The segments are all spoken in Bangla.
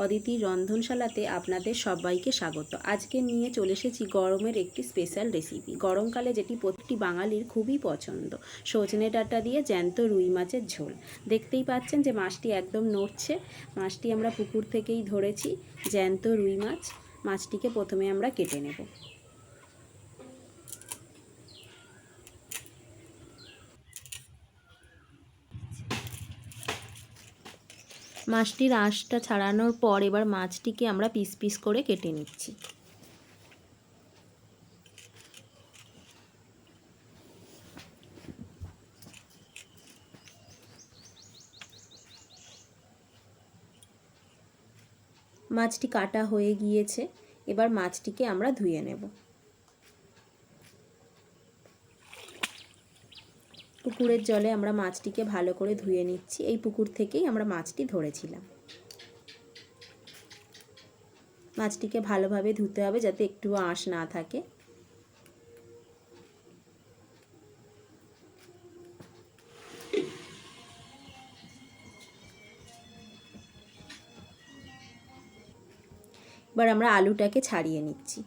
অদিতির রন্ধনশালাতে আপনাদের সবাইকে স্বাগত। আজকে নিয়ে চলে এসেছি গরমের একটি স্পেশাল রেসিপি। গরমকালে যেটি প্রতিটি বাঙালির খুবই পছন্দ, সজনে ডাঁটা দিয়ে জ্যান্ত রুই মাছের ঝোল। দেখতেই পাচ্ছেন যে মাছটি একদম নড়ছে। মাছটি আমরা পুকুর থেকেই ধরেছি, জ্যান্ত রুই মাছ। মাছটিকে প্রথমে আমরা কেটে নেব। মাছটির আঁশটা ছাড়ানোর পর এবার মাছটিকে আমরা পিস পিস করে কেটে নিচ্ছি। মাছটি কাটা হয়ে গিয়েছে, এবার মাছটিকে আমরা ধুয়ে নেব। পুকুরের জলে আমরা মাছটিকে ভালো করে ধুয়ে নিচ্ছি। এই পুকুর থেকেই আমরা মাছটি ধরেছিলাম। মাছটিকে ভালোভাবে ধুতে হবে যাতে একটু আঁশ না থাকে। এবার আমরা আলুটাকে ছাড়িয়ে নিচ্ছি।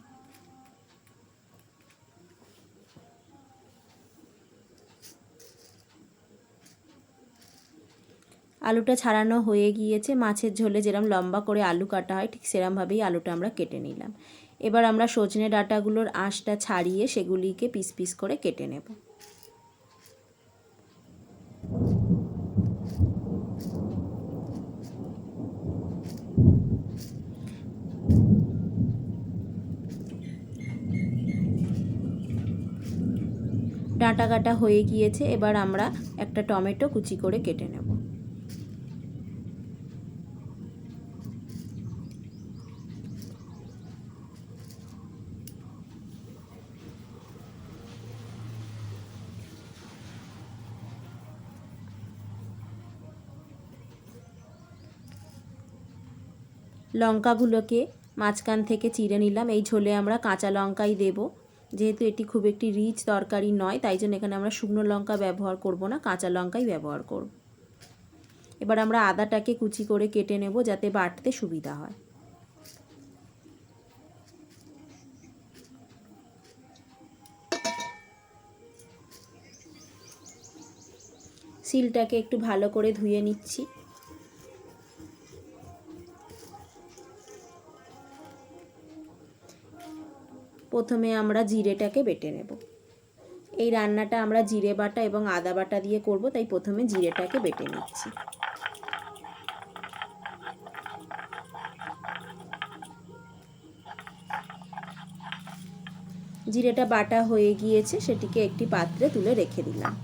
আলুটা ছাড়ানো হয়ে গিয়েছে। মাছের ঝোলে যেরকম লম্বা করে আলু কাটা হয় ঠিক সেরকমভাবেই আলুটা আমরা কেটে নিলাম। এবার আমরা সজনে ডাঁটাগুলোর আঁশটা ছাড়িয়ে সেগুলিকে পিস পিস করে কেটে নেব। ডাঁটা কাটা হয়ে গিয়েছে, এবার আমরা একটা টমেটো কুচি করে কেটে নেব। লঙ্কাগুলোকে মাঝখান থেকে চিড়ে নিলাম। এই ঝোলে আমরা কাঁচা লঙ্কাই দেব, যেহেতু এটি খুব একটি রিচ তরকারি নয়, তাই জন্য এখানে আমরা শুকনো লঙ্কা ব্যবহার করব না, কাঁচা লঙ্কাই ব্যবহার করব। এবার আমরা আদাটাকে কুচি করে কেটে নেব যাতে বাটতে সুবিধা হয়। শিলটাকে একটু ভালো করে ধুয়ে নিচ্ছি। প্রথমে আমরা জিরেটাকে বেটে নেব। এই রান্নাটা আমরা জিরে বাটা এবং আদা বাটা দিয়ে করব, তাই প্রথমে জিরেটাকে বেটে নিচ্ছি। জিরেটা বাটা হয়ে গিয়েছে, সেটিকে একটি পাত্রে তুলে রেখে দিলাম।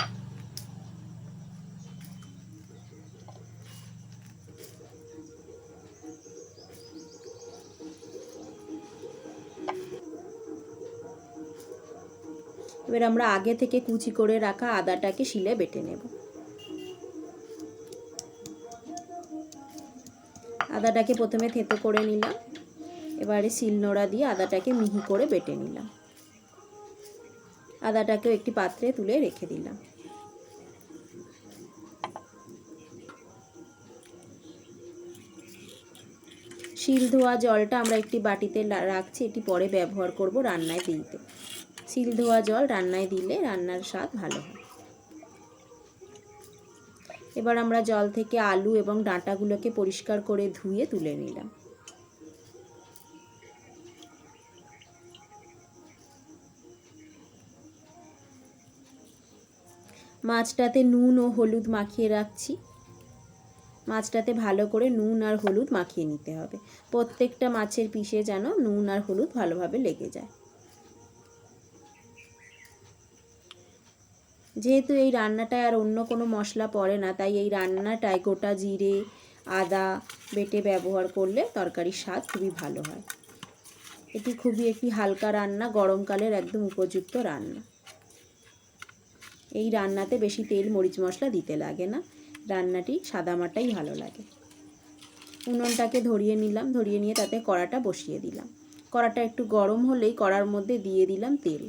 এবার আমরা আগে থেকে কুচি করে রাখা আদাটাকে শিলে বেটে নেব। আদাটাকে প্রথমে থেঁতো করে নিলাম, এবারে শিলনোড়া দিয়ে আদাটাকে মিহি করে বেটে নিলাম। আদাটাকেও একটি পাত্রে তুলে রেখে দিলাম। শিল ধোয়া জলটা আমরা একটি বাটিতে রাখছি, এটি পরে ব্যবহার করব রান্নায় দিতে। শিল ধোয়া জল রান্নায় দিলে রান্নার স্বাদ ভালো হয়। এবার আমরা জল থেকে আলু এবং ডাঁটাগুলোকে পরিষ্কার করে ধুয়ে তুলে নিলাম। মাছটাতে নুন ও হলুদ মাখিয়ে রাখছি। মাছটাতে ভালো করে নুন আর হলুদ মাখিয়ে নিতে হবে। প্রত্যেকটা মাছের পিসে যেন নুন আর হলুদ ভালোভাবে লেগে যায়। যেহেতু এই রান্নাটায় আর অন্য কোনো মশলা পড়ে না, তাই এই রান্নাটায় গোটা জিরে আদা বেটে ব্যবহার করলে তরকারির স্বাদ খুবই ভালো হয়। এটি খুবই একটি হালকা রান্না, গরমকালের একদম উপযুক্ত রান্না। এই রান্নাতে বেশি তেল মরিচ মশলা দিতে লাগে না, রান্নাটি সাদামাটাই ভালো লাগে। উনুনটাকে ধরিয়ে নিলাম, ধরিয়ে নিয়ে তাতে কড়াটা বসিয়ে দিলাম। কড়াটা একটু গরম হলেই কড়ার মধ্যে দিয়ে দিলাম তেল।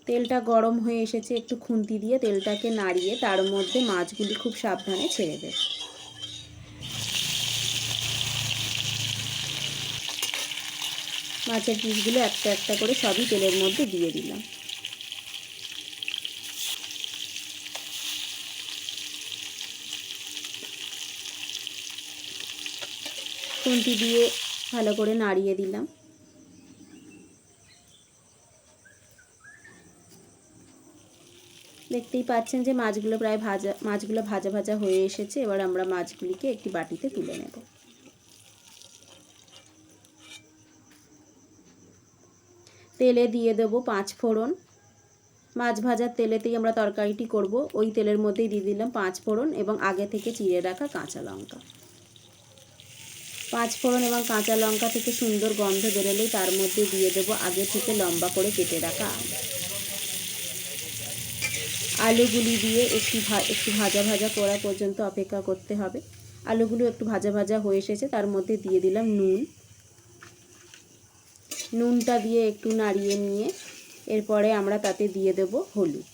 তেলটা গরম হয়ে এসেছে, একটু খুন্তি দিয়ে তেলটাকে নাড়িয়ে তার মধ্যে মাছগুলি খুব সাবধানে ছেড়ে দেব। মাছের পিসগুলো একটা একটা করে সবই তেলের মধ্যে দিয়ে দিলাম। খুন্তি দিয়ে ভালো করে নাড়িয়ে দিলাম। দেখতেই পাচ্ছেন যে মাছগুলো ভাজা ভাজা হয়ে এসেছে। এবার আমরা মাছগুলিকে একটি বাটিতে তুলে নেব। তেলে দিয়ে দেব 5 ফোড়ন। মাছ ভাজার তেলেতেই আমরা তরকারিটি করব, ওই তেলের মধ্যেই দিয়ে দিলাম 5 ফোড়ন এবং আগে থেকে চিড়ে রাখা কাঁচা লঙ্কা। 5 ফোড়ন এবং কাঁচা লঙ্কা থেকে সুন্দর গন্ধ বেরোলেই তার মধ্যে দিয়ে দেব আগে থেকে লম্বা করে কেটে রাখা আলু। আলুগুলি দিয়ে একটু ভাজা ভাজা করা পর্যন্ত অপেক্ষা করতে হবে। আলুগুলো একটু ভাজা ভাজা হয়ে এসেছে, তার মধ্যে দিয়ে দিলাম নুন। নুনটা দিয়ে একটু নাড়িয়ে নিয়ে এরপরে আমরা তাতে দিয়ে দেব হলুদ।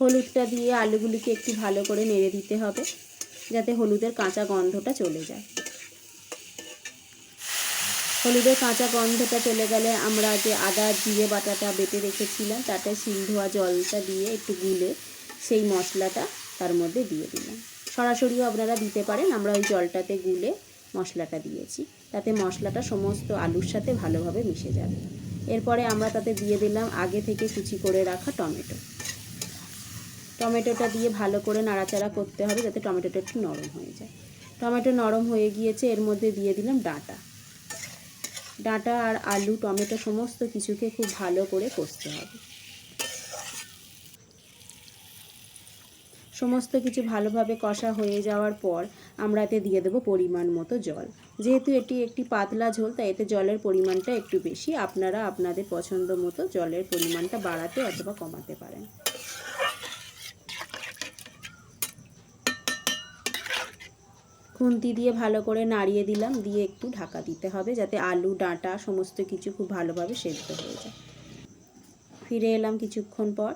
হলুদটা দিয়ে আলুগুলিকে একটু ভালো করে নেড়ে দিতে হবে, যাতে হলুদের কাঁচা গন্ধটা চলে যায়। হলুদের কাঁচা গন্ধটা চলে গেলে আমরা যে আদা জিরে বাটাটা বেটে রেখেছিলাম তাতে শিল ধোয়া জলটা দিয়ে একটু গুলে সেই মশলাটা তার মধ্যে দিয়ে দিলাম। সরাসরিও আপনারা দিতে পারেন, আমরা ওই জলটাতে গুলে মশলাটা দিয়েছি, তাতে মশলাটা সমস্ত আলুর সাথে ভালোভাবে মিশে যাবে। এরপরে আমরা তাতে দিয়ে দিলাম আগে থেকে কুচি করে রাখা টমেটো। টমেটোটা দিয়ে ভালো করে নাড়াচাড়া করতে হবে যাতে টমেটোটা একটু নরম হয়ে যায়। টমেটো নরম হয়ে গিয়েছে, এর মধ্যে দিয়ে দিলাম ডাঁটা আর আলু টমেটো সমস্ত কিছুকে খুব ভালো করে কষতে হবে। সমস্ত কিছু ভালোভাবে কষা হয়ে যাওয়ার পর আমরা এতে দিয়ে দেব পরিমাণ মতো জল। যেহেতু এটি একটি পাতলা ঝোল তাই এতে জলের পরিমাণটা একটু বেশি। আপনারা আপনাদের পছন্দ মতো জলের পরিমাণটা বাড়াতে অথবা কমাতে পারেন। খুন্তি দিয়ে ভালো করে নাড়িয়ে দিলাম, দিয়ে একটু ঢাকা দিতে হবে যাতে আলু ডাঁটা সমস্ত কিছু খুব ভালোভাবে সেদ্ধ হয়ে যায়। ফিরে এলাম কিছুক্ষণ পর।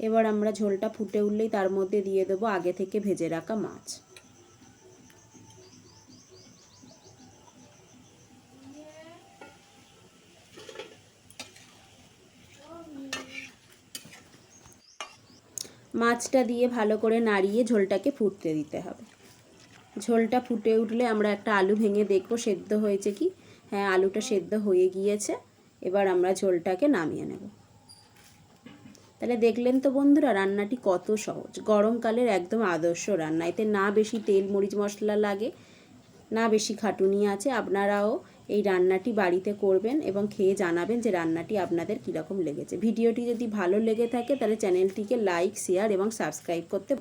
এবার আমরা ঝোলটা ফুটে উঠলেই তার মধ্যে দিয়ে দেবো আগে থেকে ভেজে রাখা মাছ। মাছটা দিয়ে ভালো করে নাড়িয়ে ঝোলটাকে ফুটতে দিতে হবে। ঝোলটা ফুটে উঠলে আমরা একটা আলু ভেঙে দেখব সেদ্ধ হয়েছে কি। হ্যাঁ, আলুটা সেদ্ধ হয়ে গিয়েছে। এবার আমরা ঝোলটাকে নামিয়ে নেব। তাহলে দেখলেন তো বন্ধুরা, রান্নাটি কত সহজ। গরমকালের একদম আদর্শ রান্না। এতে না বেশি তেল মরিচ মশলা লাগে, না বেশি খাটুনি আছে। আপনারাও এই রান্নাটি বাড়িতে করবেন এবং খেয়ে জানাবেন যে রান্নাটি আপনাদের কীরকম লেগেছে। ভিডিওটি যদি ভালো লেগে থাকে তাহলে চ্যানেলটিকে লাইক শেয়ার এবং সাবস্ক্রাইব করতে